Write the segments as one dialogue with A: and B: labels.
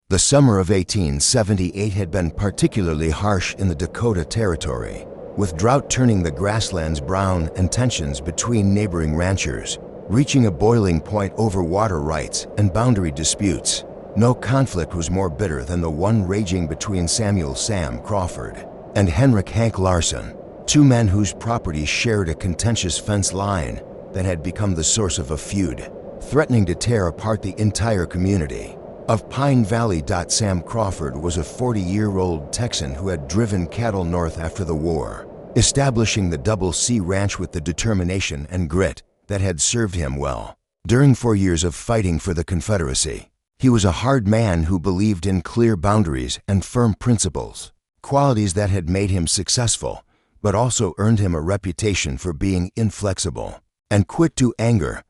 A: The summer of 1878 had been particularly harsh in the Dakota Territory, with drought turning the grasslands brown and tensions between neighboring ranchers reaching a boiling point over water rights and boundary disputes. No conflict was more bitter than the one raging between Samuel "Sam" Crawford and Henrik "Hank" Larsen, two men whose property shared a contentious fence line that had become the source of a feud, threatening to tear apart the entire community. Of Pine Valley. Sam Crawford was a 40-year-old Texan who had driven cattle north after the war, establishing the Double C Ranch with the determination and grit that had served him well during 4 years of fighting for the Confederacy. He was a hard man who believed in clear boundaries and firm principles, qualities that had made him successful, but also earned him a reputation for being inflexible and quick to anger.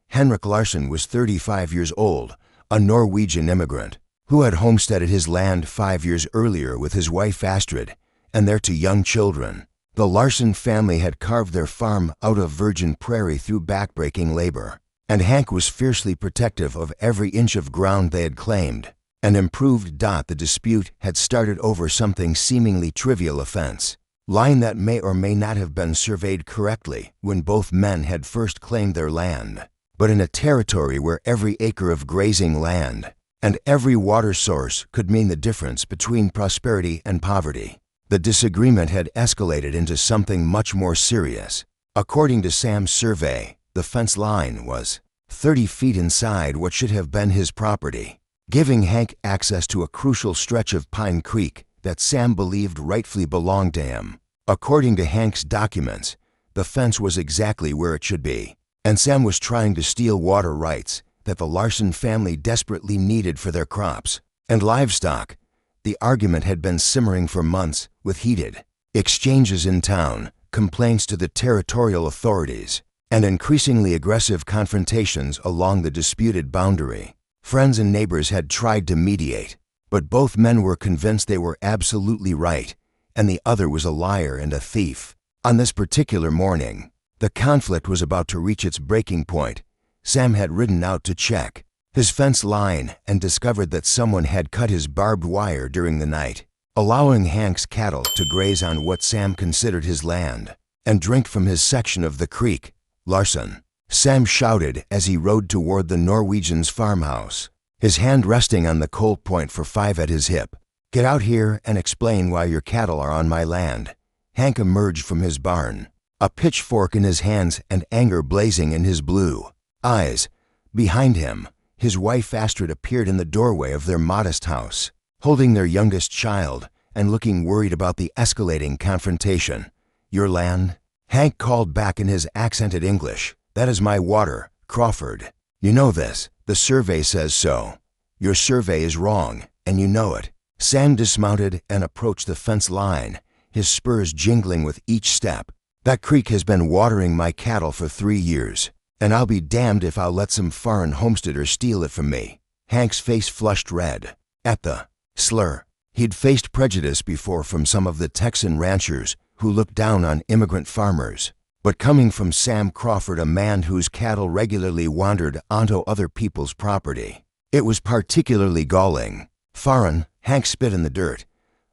A: Henrik Larsen was 35 years old, a Norwegian immigrant who had homesteaded his land 5 years earlier with his wife Astrid and their 2 young children. The Larsen family had carved their farm out of virgin prairie through backbreaking labor, and Hank was fiercely protective of every inch of ground they had claimed and improved. The dispute had started over something seemingly trivial: a fence line that may or may not have been surveyed correctly when both men had first claimed their land. But in a territory where every acre of grazing land and every water source could mean the difference between prosperity and poverty, the disagreement had escalated into something much more serious. According to Sam's survey, the fence line was 30 feet inside what should have been his property, giving Hank access to a crucial stretch of Pine Creek that Sam believed rightfully belonged to him. According to Hank's documents, the fence was exactly where it should be, and Sam was trying to steal water rights that the Larsen family desperately needed for their crops and livestock. The argument had been simmering for months, with heated exchanges in town, complaints to the territorial authorities, and increasingly aggressive confrontations along the disputed boundary. Friends and neighbors had tried to mediate, but both men were convinced they were absolutely right, and the other was a liar and a thief. On this particular morning, the conflict was about to reach its breaking point. Sam had ridden out to check his fence line and discovered that someone had cut his barbed wire during the night, allowing Hank's cattle to graze on what Sam considered his land and drink from his section of the creek. "Larsen," Sam shouted as he rode toward the Norwegian's farmhouse, his hand resting on the Colt point for .5 at his hip. "Get out here and explain why your cattle are on my land." Hank emerged from his barn, a pitchfork in his hands and anger blazing in his blue eyes. Behind him, his wife Astrid appeared in the doorway of their modest house, holding their youngest child and looking worried about the escalating confrontation. "Your land?" Hank called back in his accented English. "That is my water, Crawford. You know this. The survey says so. Your survey is wrong, and you know it." Sam dismounted and approached the fence line, his spurs jingling with each step. "That creek has been watering my cattle for 3 years, and I'll be damned if I'll let some foreign homesteader steal it from me." Hank's face flushed red at the slur. He'd faced prejudice before from some of the Texan ranchers who looked down on immigrant farmers, but coming from Sam Crawford, a man whose cattle regularly wandered onto other people's property, it was particularly galling. "Foreign," Hank spit in the dirt.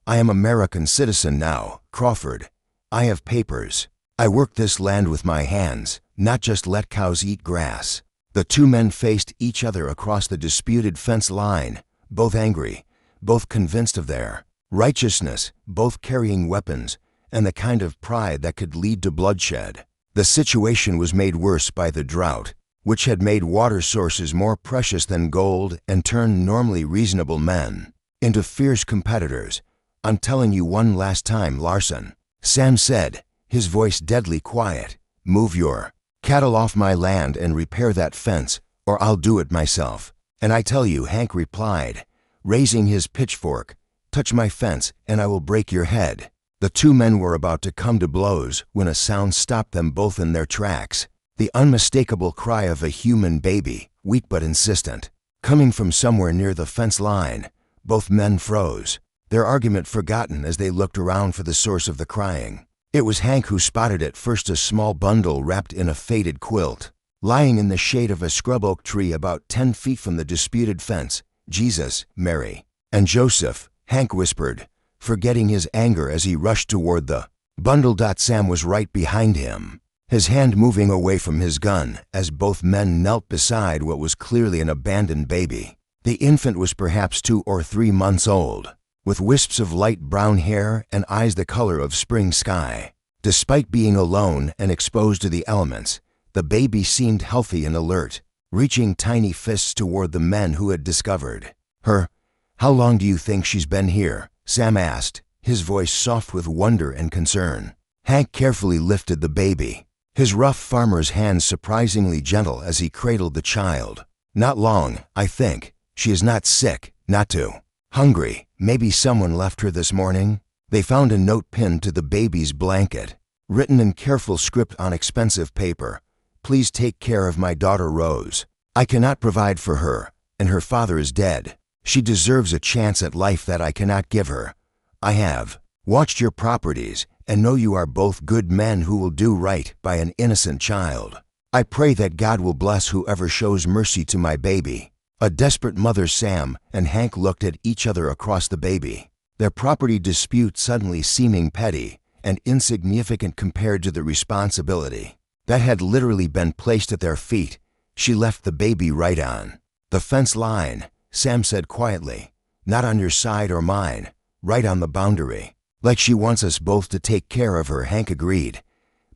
A: "I am American citizen now, Crawford. I have papers. I work this land with my hands, not just let cows eat grass." The 2 men faced each other across the disputed fence line, both angry, both convinced of their righteousness, both carrying weapons and the kind of pride that could lead to bloodshed. The situation was made worse by the drought, which had made water sources more precious than gold and turned normally reasonable men into fierce competitors. "I'm telling you one last time, Larsen," Sam said, his voice deadly quiet. "Move your cattle off my land and repair that fence, or I'll do it myself." "And I tell you," Hank replied, raising his pitchfork, "touch my fence and I will break your head." The 2 men were about to come to blows when a sound stopped them both in their tracks. The unmistakable cry of a human baby, weak but insistent, coming from somewhere near the fence line. Both men froze, their argument forgotten as they looked around for the source of the crying. It was Hank who spotted it first, a small bundle wrapped in a faded quilt, lying in the shade of a scrub oak tree about 10 feet from the disputed fence. "Jesus, Mary." And Joseph, Hank whispered, forgetting his anger as he rushed toward the bundle. Sam was right behind him, his hand moving away from his gun as both men knelt beside what was clearly an abandoned baby. The infant was perhaps 2 or 3 months old, with wisps of light brown hair and eyes the color of spring sky. Despite being alone and exposed to the elements, the baby seemed healthy and alert, reaching tiny fists toward the men who had discovered her. How long do you think she's been here? Sam asked, his voice soft with wonder and concern. Hank carefully lifted the baby, his rough farmer's hands surprisingly gentle as he cradled the child. Not long, I think. She is not sick, not too hungry. Maybe someone left her this morning. They found a note pinned to the baby's blanket, written in careful script on expensive paper. Please take care of my daughter Rose. I cannot provide for her, and her father is dead. She deserves a chance at life that I cannot give her. I have watched your properties and know you are both good men who will do right by an innocent child. I pray that God will bless whoever shows mercy to my baby. A desperate mother. Sam and Hank looked at each other across the baby, their property dispute suddenly seeming petty and insignificant compared to the responsibility that had literally been placed at their feet. She left the baby right on the fence line, Sam said quietly. Not on your side or mine, right on the boundary. Like she wants us both to take care of her, Hank agreed.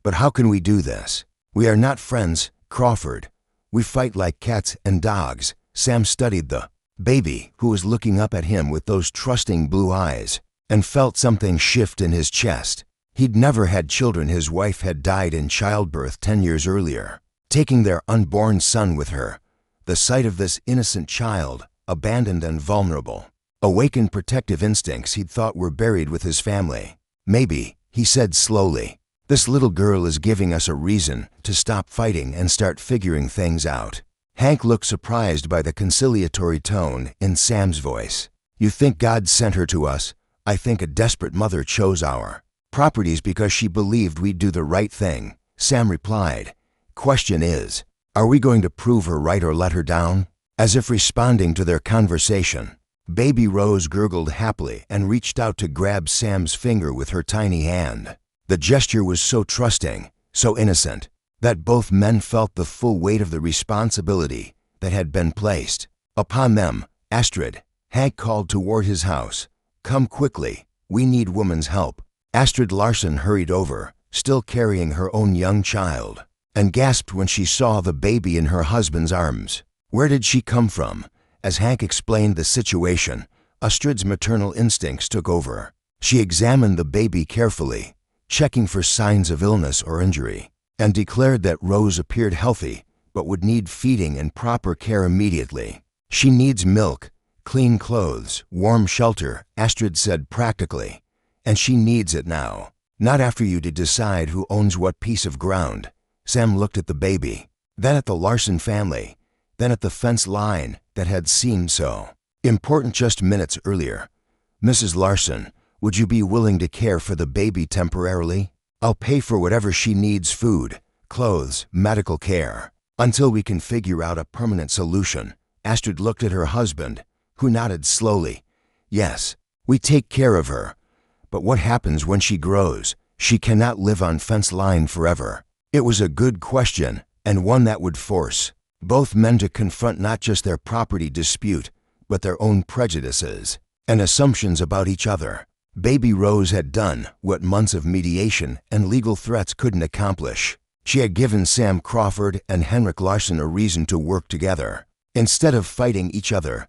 A: But how can we do this? We are not friends, Crawford. We fight like cats and dogs. Sam studied the baby, who was looking up at him with those trusting blue eyes, and felt something shift in his chest. He'd never had children. His wife had died in childbirth 10 years earlier, taking their unborn son with her. The sight of this innocent child, abandoned and vulnerable, awakened protective instincts he'd thought were buried with his family. Maybe, he said slowly, this little girl is giving us a reason to stop fighting and start figuring things out. Hank looked surprised by the conciliatory tone in Sam's voice. You think God sent her to us? I think a desperate mother chose our properties because she believed we'd do the right thing, Sam replied. Question is, are we going to prove her right or let her down? As if responding to their conversation, baby Rose gurgled happily and reached out to grab Sam's finger with her tiny hand. The gesture was so trusting, so innocent, that both men felt the full weight of the responsibility that had been placed upon them. Astrid, Hank called toward his house. Come quickly, we need woman's help. Astrid Larsen hurried over, still carrying her own young child, and gasped when she saw the baby in her husband's arms. Where did she come from? As Hank explained the situation, Astrid's maternal instincts took over. She examined the baby carefully, checking for signs of illness or injury, and declared that Rose appeared healthy but would need feeding and proper care immediately. She needs milk, clean clothes, warm shelter, Astrid said practically, and she needs it now, not after you to decide who owns what piece of ground. Sam looked at the baby, then at the Larsen family, then at the fence line that had seemed so important just minutes earlier. Mrs. Larsen, would you be willing to care for the baby temporarily? I'll pay for whatever she needs, food, clothes, medical care, until we can figure out a permanent solution. Astrid looked at her husband, who nodded slowly. Yes, we take care of her. But what happens when she grows? She cannot live on fence line forever. It was a good question, and one that would force both men to confront not just their property dispute, but their own prejudices and assumptions about each other. Baby Rose had done what months of mediation and legal threats couldn't accomplish. She had given Sam Crawford and Henrik Larsen a reason to work together, instead of fighting each other.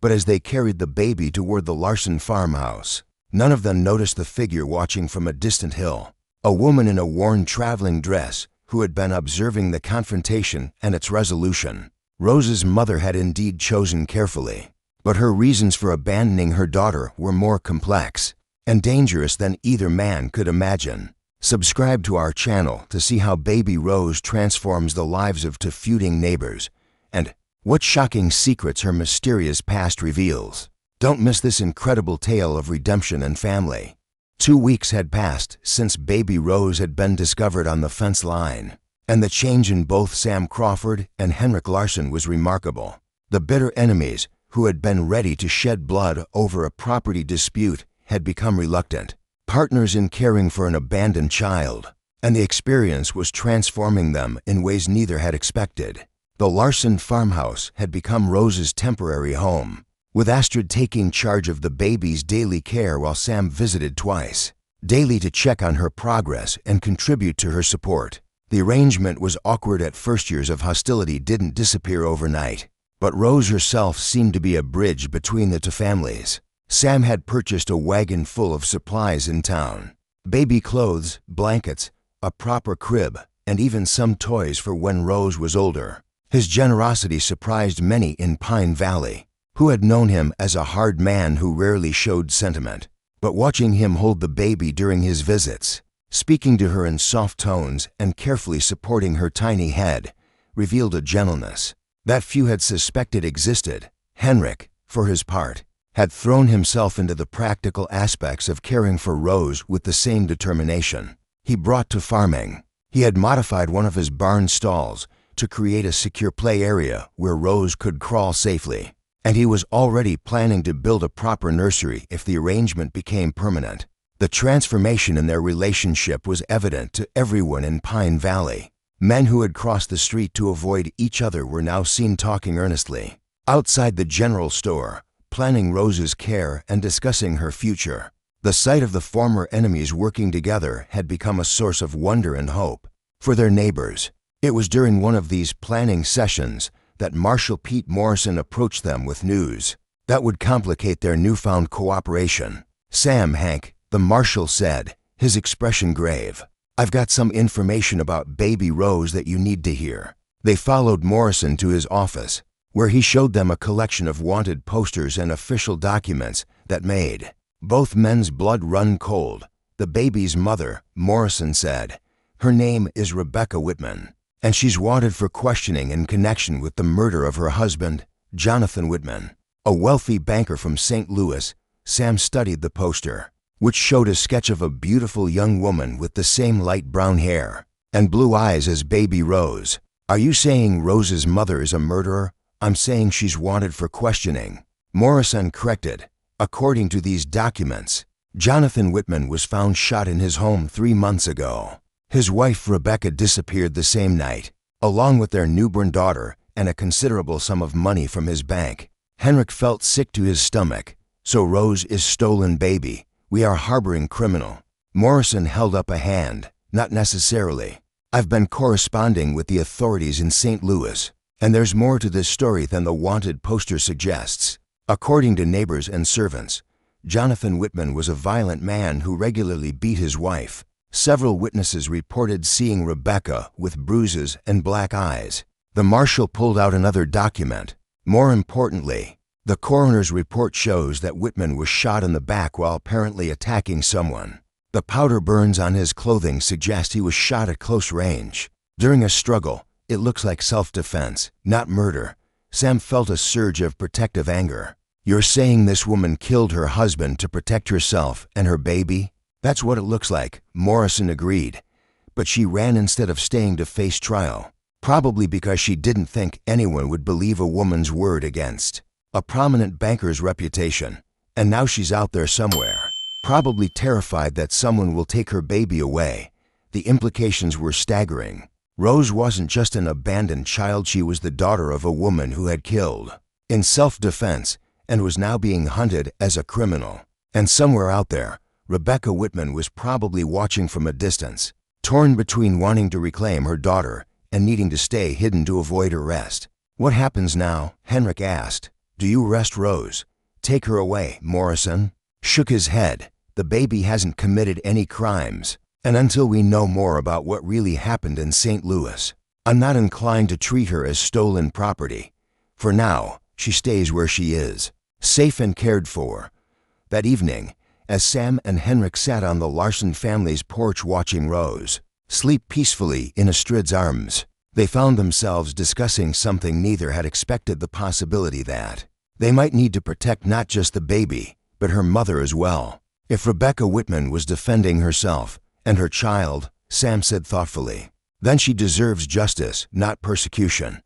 A: But as they carried the baby toward the Larsen farmhouse, none of them noticed the figure watching from a distant hill, a woman in a worn traveling dress who had been observing the confrontation and its resolution. Rose's mother had indeed chosen carefully, but her reasons for abandoning her daughter were more complex and dangerous than either man could imagine. Subscribe to our channel to see how baby Rose transforms the lives of two feuding neighbors and what shocking secrets her mysterious past reveals. Don't miss this incredible tale of redemption and family. 2 weeks had passed since baby Rose had been discovered on the fence line, and the change in both Sam Crawford and Henrik Larsen was remarkable. The bitter enemies who had been ready to shed blood over a property dispute, had become reluctant, partners in caring for an abandoned child, and the experience was transforming them in ways neither had expected. The Larsen farmhouse had become Rose's temporary home, with Astrid taking charge of the baby's daily care while Sam visited twice, daily to check on her progress and contribute to her support. The arrangement was awkward at first. Years of hostility didn't disappear overnight, but Rose herself seemed to be a bridge between the two families. Sam had purchased a wagon full of supplies in town: baby clothes, blankets, a proper crib, and even some toys for when Rose was older. His generosity surprised many in Pine Valley, who had known him as a hard man who rarely showed sentiment. But watching him hold the baby during his visits, speaking to her in soft tones and carefully supporting her tiny head, revealed a gentleness that few had suspected existed. Henrik, for his part, had thrown himself into the practical aspects of caring for Rose with the same determination he brought to farming. He had modified one of his barn stalls to create a secure play area where Rose could crawl safely, and he was already planning to build a proper nursery if the arrangement became permanent. The transformation in their relationship was evident to everyone in Pine Valley. Men who had crossed the street to avoid each other were now seen talking earnestly outside the general store, planning Rose's care and discussing her future. The sight of the former enemies working together had become a source of wonder and hope for their neighbors. It was during one of these planning sessions that Marshal Pete Morrison approached them with news that would complicate their newfound cooperation. "Sam, Hank," the marshal said, his expression grave, "I've got some information about baby Rose that you need to hear." They followed Morrison to his office, where he showed them a collection of wanted posters and official documents that made both men's blood run cold. The baby's mother, Morrison said, her name is Rebecca Whitman, and she's wanted for questioning in connection with the murder of her husband, Jonathan Whitman, a wealthy banker from St. Louis. Sam studied the poster, which showed a sketch of a beautiful young woman with the same light brown hair and blue eyes as baby Rose. "Are you saying Rose's mother is a murderer?" "I'm saying she's wanted for questioning," Morrison corrected. "According to these documents, Jonathan Whitman was found shot in his home 3 months ago. His wife Rebecca disappeared the same night, along with their newborn daughter and a considerable sum of money from his bank." Henrik felt sick to his stomach. "So Rose is stolen baby. We are harboring criminal." Morrison held up a hand. "Not necessarily. I've been corresponding with the authorities in St. Louis, and there's more to this story than the wanted poster suggests." According to neighbors and servants, Jonathan Whitman was a violent man who regularly beat his wife. Several witnesses reported seeing Rebecca with bruises and black eyes. The marshal pulled out another document. More importantly, the coroner's report shows that Whitman was shot in the back while apparently attacking someone. The powder burns on his clothing suggest he was shot at close range. During a struggle, it looks like self-defense, not murder. Sam felt a surge of protective anger. "You're saying this woman killed her husband to protect herself and her baby?" "That's what it looks like," Morrison agreed. "But she ran instead of staying to face trial, probably because she didn't think anyone would believe a woman's word against a prominent banker's reputation. And now she's out there somewhere, probably terrified that someone will take her baby away." The implications were staggering. Rose wasn't just an abandoned child, she was the daughter of a woman who had killed in self-defense and was now being hunted as a criminal. And somewhere out there, Rebecca Whitman was probably watching from a distance, torn between wanting to reclaim her daughter and needing to stay hidden to avoid arrest. "What happens now?" Henrik asked. "Do you arrest Rose? Take her away?" Morrison shook his head. "The baby hasn't committed any crimes, and until we know more about what really happened in St. Louis, I'm not inclined to treat her as stolen property. For now, she stays where she is, safe and cared for." That evening, as Sam and Henrik sat on the Larsen family's porch watching Rose sleep peacefully in Astrid's arms, they found themselves discussing something neither had expected: the possibility that they might need to protect not just the baby, but her mother as well. If Rebecca Whitman was defending herself and her child, Sam said thoughtfully, then she deserves justice, not persecution.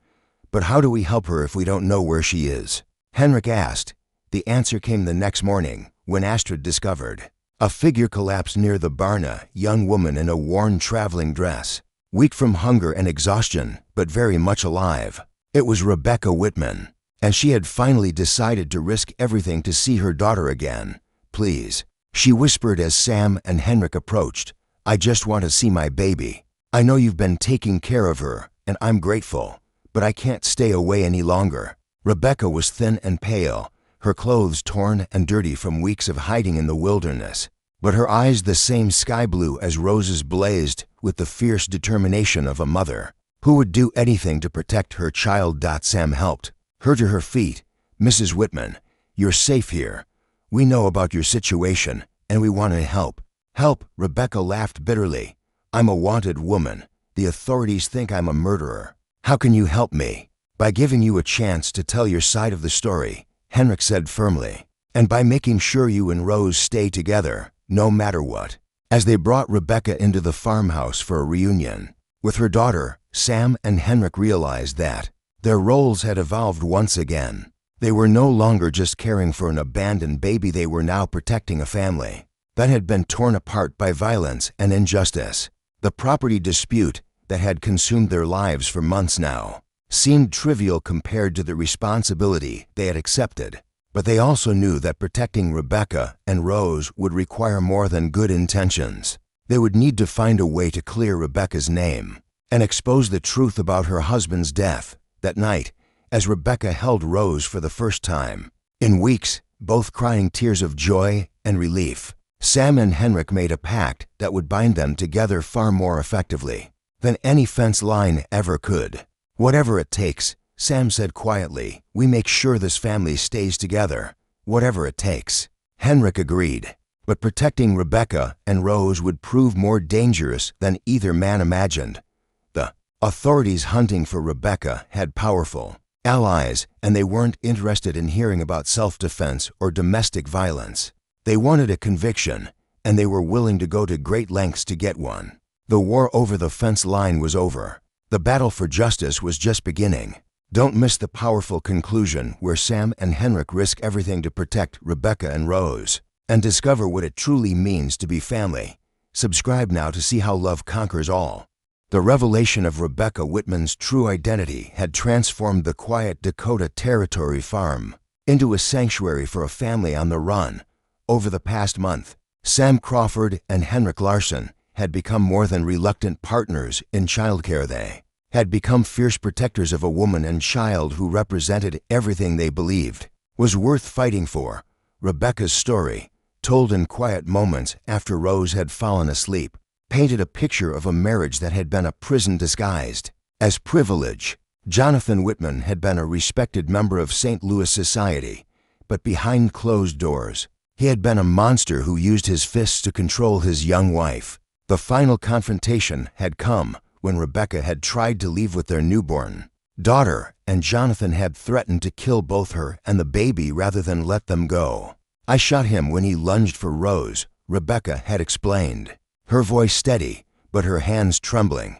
A: But how do we help her if we don't know where she is? Henrik asked. The answer came the next morning, when Astrid discovered. A figure collapsed near the barn, a young woman in a worn traveling dress, weak from hunger and exhaustion, but very much alive. It was Rebecca Whitman, and she had finally decided to risk everything to see her daughter again. "Please," she whispered as Sam and Henrik approached. "I just want to see my baby. I know you've been taking care of her, and I'm grateful, but I can't stay away any longer." Rebecca was thin and pale, her clothes torn and dirty from weeks of hiding in the wilderness, but her eyes the same sky blue as Rose's blazed with the fierce determination of a mother who would do anything to protect her child. Sam helped her to her feet. "Mrs. Whitman, you're safe here. We know about your situation, and we want to help." "Help?" Rebecca laughed bitterly. "I'm a wanted woman. The authorities think I'm a murderer. How can you help me?" "By giving you a chance to tell your side of the story," Henrik said firmly, "and by making sure you and Rose stay together, no matter what." As they brought Rebecca into the farmhouse for a reunion with her daughter, Sam and Henrik realized that their roles had evolved once again. They were no longer just caring for an abandoned baby, they were now protecting a family that had been torn apart by violence and injustice. The property dispute that had consumed their lives for months now seemed trivial compared to the responsibility they had accepted, but they also knew that protecting Rebecca and Rose would require more than good intentions. They would need to find a way to clear Rebecca's name and expose the truth about her husband's death. That night, as Rebecca held Rose for the first time in weeks, both crying tears of joy and relief, Sam and Henrik made a pact that would bind them together far more effectively than any fence line ever could. "Whatever it takes," Sam said quietly, "we make sure this family stays together. Whatever it takes." Henrik agreed, but protecting Rebecca and Rose would prove more dangerous than either man imagined. The authorities hunting for Rebecca had powerful allies, and they weren't interested in hearing about self-defense or domestic violence. They wanted a conviction, and they were willing to go to great lengths to get one. The war over the fence line was over. The battle for justice was just beginning. Don't miss the powerful conclusion where Sam and Henrik risk everything to protect Rebecca and Rose and discover what it truly means to be family. Subscribe now to see how love conquers all. The revelation of Rebecca Whitman's true identity had transformed the quiet Dakota Territory farm into a sanctuary for a family on the run. Over the past month, Sam Crawford and Henrik Larsen had become more than reluctant partners in childcare. They had become fierce protectors of a woman and child who represented everything they believed was worth fighting for. Rebecca's story, told in quiet moments after Rose had fallen asleep, painted a picture of a marriage that had been a prison disguised as privilege. Jonathan Whitman had been a respected member of St. Louis society, but behind closed doors, he had been a monster who used his fists to control his young wife. The final confrontation had come when Rebecca had tried to leave with their newborn daughter, and Jonathan had threatened to kill both her and the baby rather than let them go. "I shot him when he lunged for Rose," Rebecca had explained, her voice steady, but her hands trembling.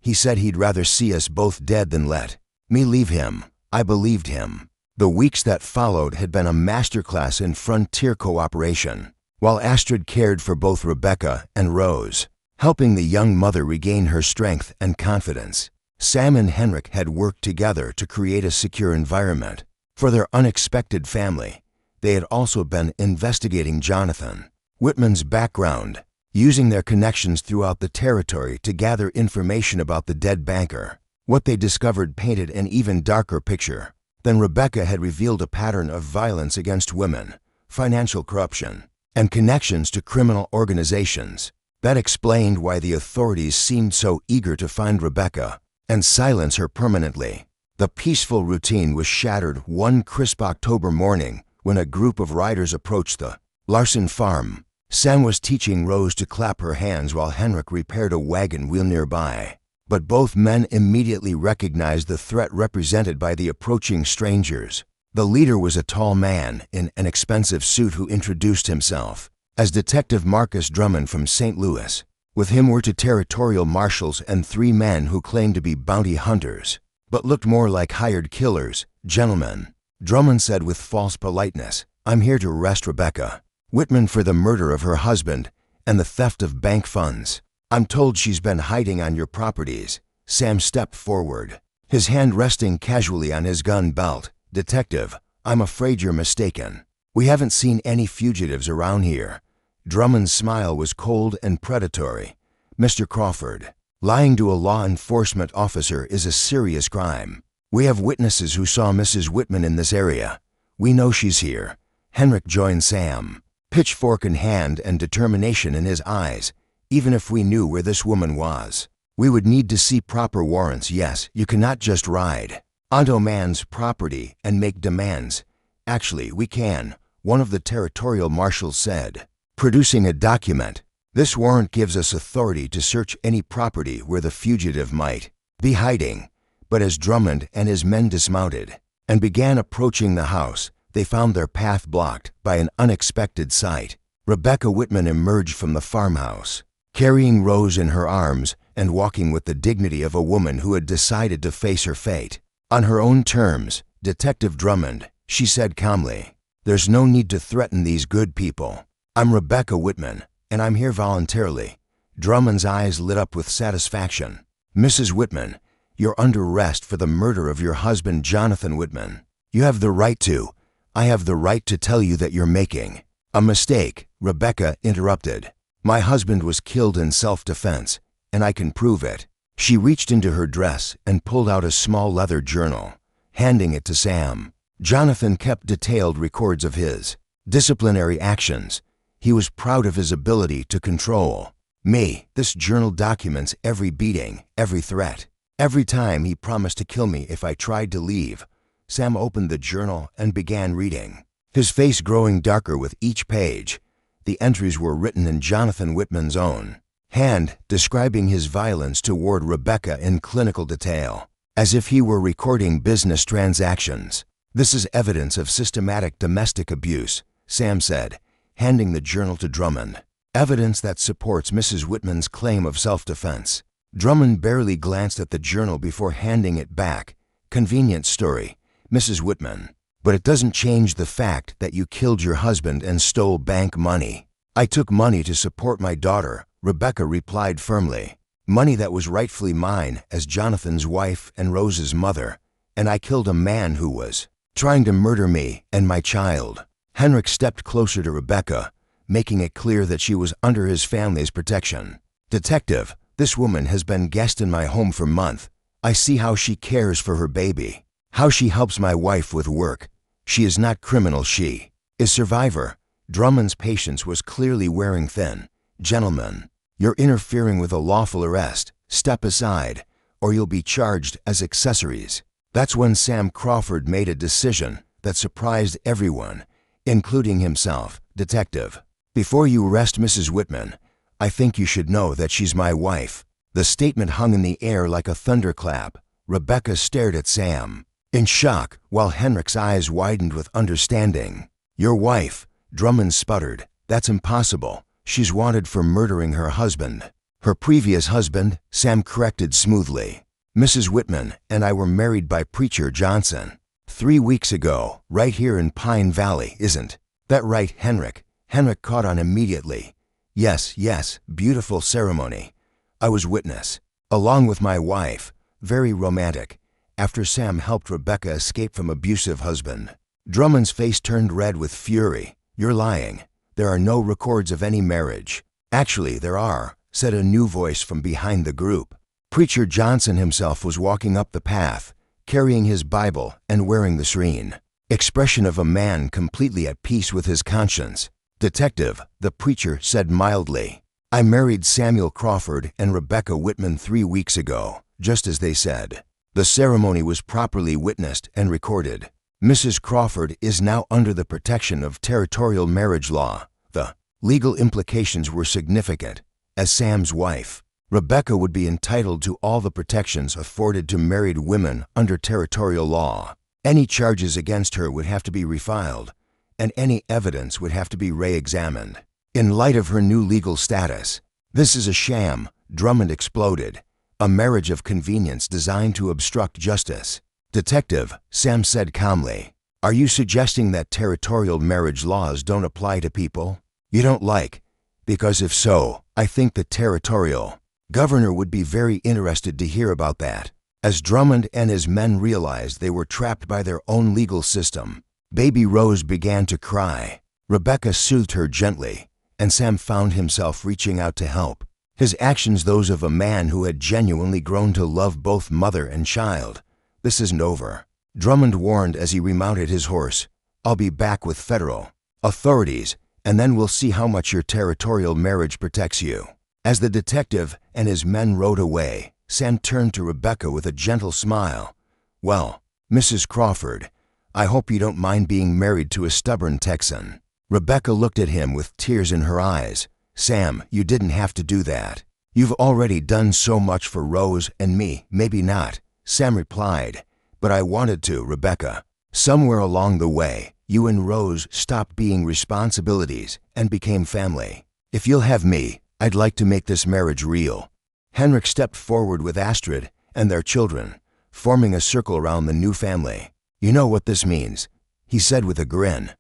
A: "He said he'd rather see us both dead than let me leave him." I believed him. The weeks that followed had been a masterclass in frontier cooperation, while Astrid cared for both Rebecca and Rose, helping the young mother regain her strength and confidence. Sam and Henrik had worked together to create a secure environment for their unexpected family. They had also been investigating Jonathan Whitman's background, using their connections throughout the territory to gather information about the dead banker. What they discovered painted an even darker picture. Then Rebecca had revealed a pattern of violence against women, financial corruption, and connections to criminal organizations. That explained why the authorities seemed so eager to find Rebecca and silence her permanently. The peaceful routine was shattered one crisp October morning when a group of riders approached the Larsen farm. Sam was teaching Rose to clap her hands while Henrik repaired a wagon wheel nearby. But both men immediately recognized the threat represented by the approaching strangers. The leader was a tall man in an expensive suit who introduced himself as Detective Marcus Drummond from St. Louis. With him were two territorial marshals and 3 men who claimed to be bounty hunters, but looked more like hired killers. "Gentlemen," Drummond said with false politeness, "I'm here to arrest Rebecca Whitman for the murder of her husband and the theft of bank funds. I'm told she's been hiding on your properties." Sam stepped forward, his hand resting casually on his gun belt. "Detective, I'm afraid you're mistaken. We haven't seen any fugitives around here." Drummond's smile was cold and predatory. "Mr. Crawford, lying to a law enforcement officer is a serious crime. We have witnesses who saw Mrs. Whitman in this area. We know she's here." Henrik joined Sam, pitchfork in hand and determination in his eyes. "Even if we knew where this woman was, we would need to see proper warrants. Yes, you cannot just ride onto a man's property and make demands." "Actually, we can," one of the territorial marshals said, producing a document. "This warrant gives us authority to search any property where the fugitive might be hiding." But as Drummond and his men dismounted and began approaching the house, they found their path blocked by an unexpected sight. Rebecca Whitman emerged from the farmhouse, carrying Rose in her arms and walking with the dignity of a woman who had decided to face her fate on her own terms. "Detective Drummond," she said calmly, "there's no need to threaten these good people. I'm Rebecca Whitman, and I'm here voluntarily." Drummond's eyes lit up with satisfaction. "Mrs. Whitman, you're under arrest for the murder of your husband, Jonathan Whitman. You have the right to. I have the right to tell you that you're making a mistake." Rebecca interrupted. "My husband was killed in self-defense, and I can prove it." She reached into her dress and pulled out a small leather journal, handing it to Sam. Jonathan kept detailed records of his disciplinary actions. He was proud of his ability to control me. "This journal documents every beating, every threat, every time he promised to kill me if I tried to leave." Sam opened the journal and began reading, his face growing darker with each page. The entries were written in Jonathan Whitman's own hand, describing his violence toward Rebecca in clinical detail, as if he were recording business transactions. "This is evidence of systematic domestic abuse," Sam said, handing the journal to Drummond. "Evidence that supports Mrs. Whitman's claim of self-defense." Drummond barely glanced at the journal before handing it back. "Convenient story, Mrs. Whitman, but it doesn't change the fact that you killed your husband and stole bank money." "I took money to support my daughter," Rebecca replied firmly. "Money that was rightfully mine as Jonathan's wife and Rose's mother, and I killed a man who was trying to murder me and my child." Henrik stepped closer to Rebecca, making it clear that she was under his family's protection. "Detective, this woman has been guest in my home for months. I see how she cares for her baby, how she helps my wife with work. She is not criminal, she is survivor." Drummond's patience was clearly wearing thin. "Gentlemen, you're interfering with a lawful arrest. Step aside, or you'll be charged as accessories." That's when Sam Crawford made a decision that surprised everyone, including himself. "Detective, before you arrest Mrs. Whitman, I think you should know that she's my wife." The statement hung in the air like a thunderclap. Rebecca stared at Sam in shock, while Henrik's eyes widened with understanding. "Your wife," Drummond sputtered. "That's impossible. She's wanted for murdering her husband." "Her previous husband," Sam corrected smoothly. "Mrs. Whitman and I were married by Preacher Johnson 3 weeks ago, right here in Pine Valley, isn't that right, Henrik?" Henrik caught on immediately. Yes, beautiful ceremony. I was witness, along with my wife. Very romantic." After Sam helped Rebecca escape from abusive husband, Drummond's face turned red with fury. "You're lying. There are no records of any marriage." "Actually, there are," said a new voice from behind the group. Preacher Johnson himself was walking up the path, carrying his Bible and wearing the serene expression of a man completely at peace with his conscience. "Detective," the preacher said mildly, "I married Samuel Crawford and Rebecca Whitman 3 weeks ago, just as they said. The ceremony was properly witnessed and recorded. Mrs. Crawford is now under the protection of territorial marriage law." The legal implications were significant. As Sam's wife, Rebecca would be entitled to all the protections afforded to married women under territorial law. Any charges against her would have to be refiled, and any evidence would have to be re-examined in light of her new legal status. "This is a sham," Drummond exploded. "A marriage of convenience designed to obstruct justice." "Detective," Sam said calmly, Are you suggesting that territorial marriage laws don't apply to people you don't like? Because if so, I think the territorial governor would be very interested to hear about that. As Drummond and his men realized they were trapped by their own legal system, baby Rose began to cry. Rebecca soothed her gently, and Sam found himself reaching out to help, his actions those of a man who had genuinely grown to love both mother and child. This isn't over, Drummond warned as he remounted his horse. I'll be back with federal authorities, and then we'll see how much your territorial marriage protects you. As the detective and his men rode away, Sam turned to Rebecca with a gentle smile. Well, Mrs. Crawford, I hope you don't mind being married to a stubborn Texan. Rebecca looked at him with tears in her eyes. Sam, you didn't have to do that. You've already done so much for Rose and me. Maybe not, Sam replied, but I wanted to, Rebecca. Somewhere along the way, you and Rose stopped being responsibilities and became family. If you'll have me, I'd like to make this marriage real. Henrik stepped forward with Astrid and their children, forming a circle around the new family. You know what this means, he said with a grin.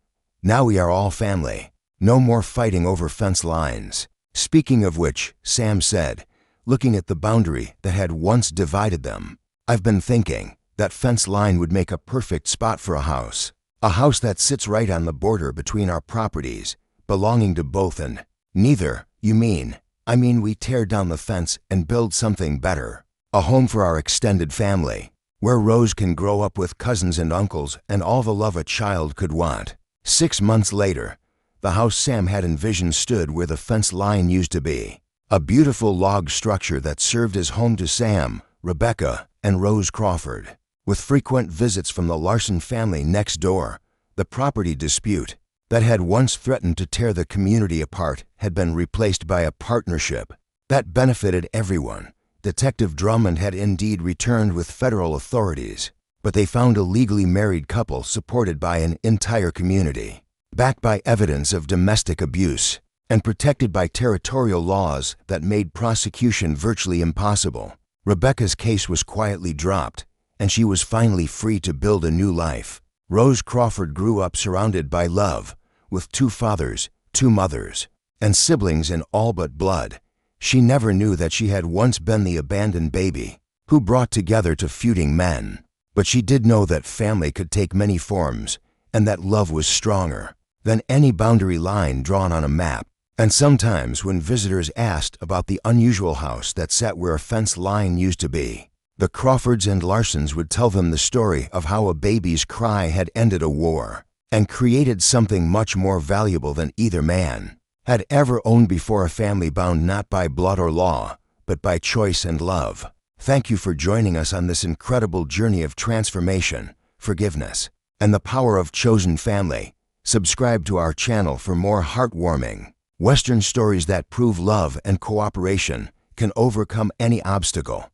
A: Now we are all family. No more fighting over fence lines. Speaking of which, Sam said, looking at the boundary that had once divided them, I've been thinking that fence line would make a perfect spot for a house. A house that sits right on the border between our properties, belonging to both and neither. You mean? I mean we tear down the fence and build something better. A home for our extended family, where Rose can grow up with cousins and uncles and all the love a child could want. 6 months later, the house Sam had envisioned stood where the fence line used to be. A beautiful log structure that served as home to Sam, Rebecca, and Rose Crawford. With frequent visits from the Larsen family next door, the property dispute that had once threatened to tear the community apart had been replaced by a partnership that benefited everyone. Detective Drummond had indeed returned with federal authorities, but they found a legally married couple supported by an entire community, backed by evidence of domestic abuse, and protected by territorial laws that made prosecution virtually impossible. Rebecca's case was quietly dropped, and she was finally free to build a new life. Rose Crawford grew up surrounded by love, with 2 fathers, 2 mothers, and siblings in all but blood. She never knew that she had once been the abandoned baby who brought together to feuding men. But she did know that family could take many forms, and that love was stronger than any boundary line drawn on a map. And sometimes when visitors asked about the unusual house that sat where a fence line used to be, the Crawfords and Larsens would tell them the story of how a baby's cry had ended a war and created something much more valuable than either man had ever owned before, a family bound not by blood or law, but by choice and love. Thank you for joining us on this incredible journey of transformation, forgiveness, and the power of chosen family. Subscribe to our channel for more heartwarming Western stories that prove love and cooperation can overcome any obstacle.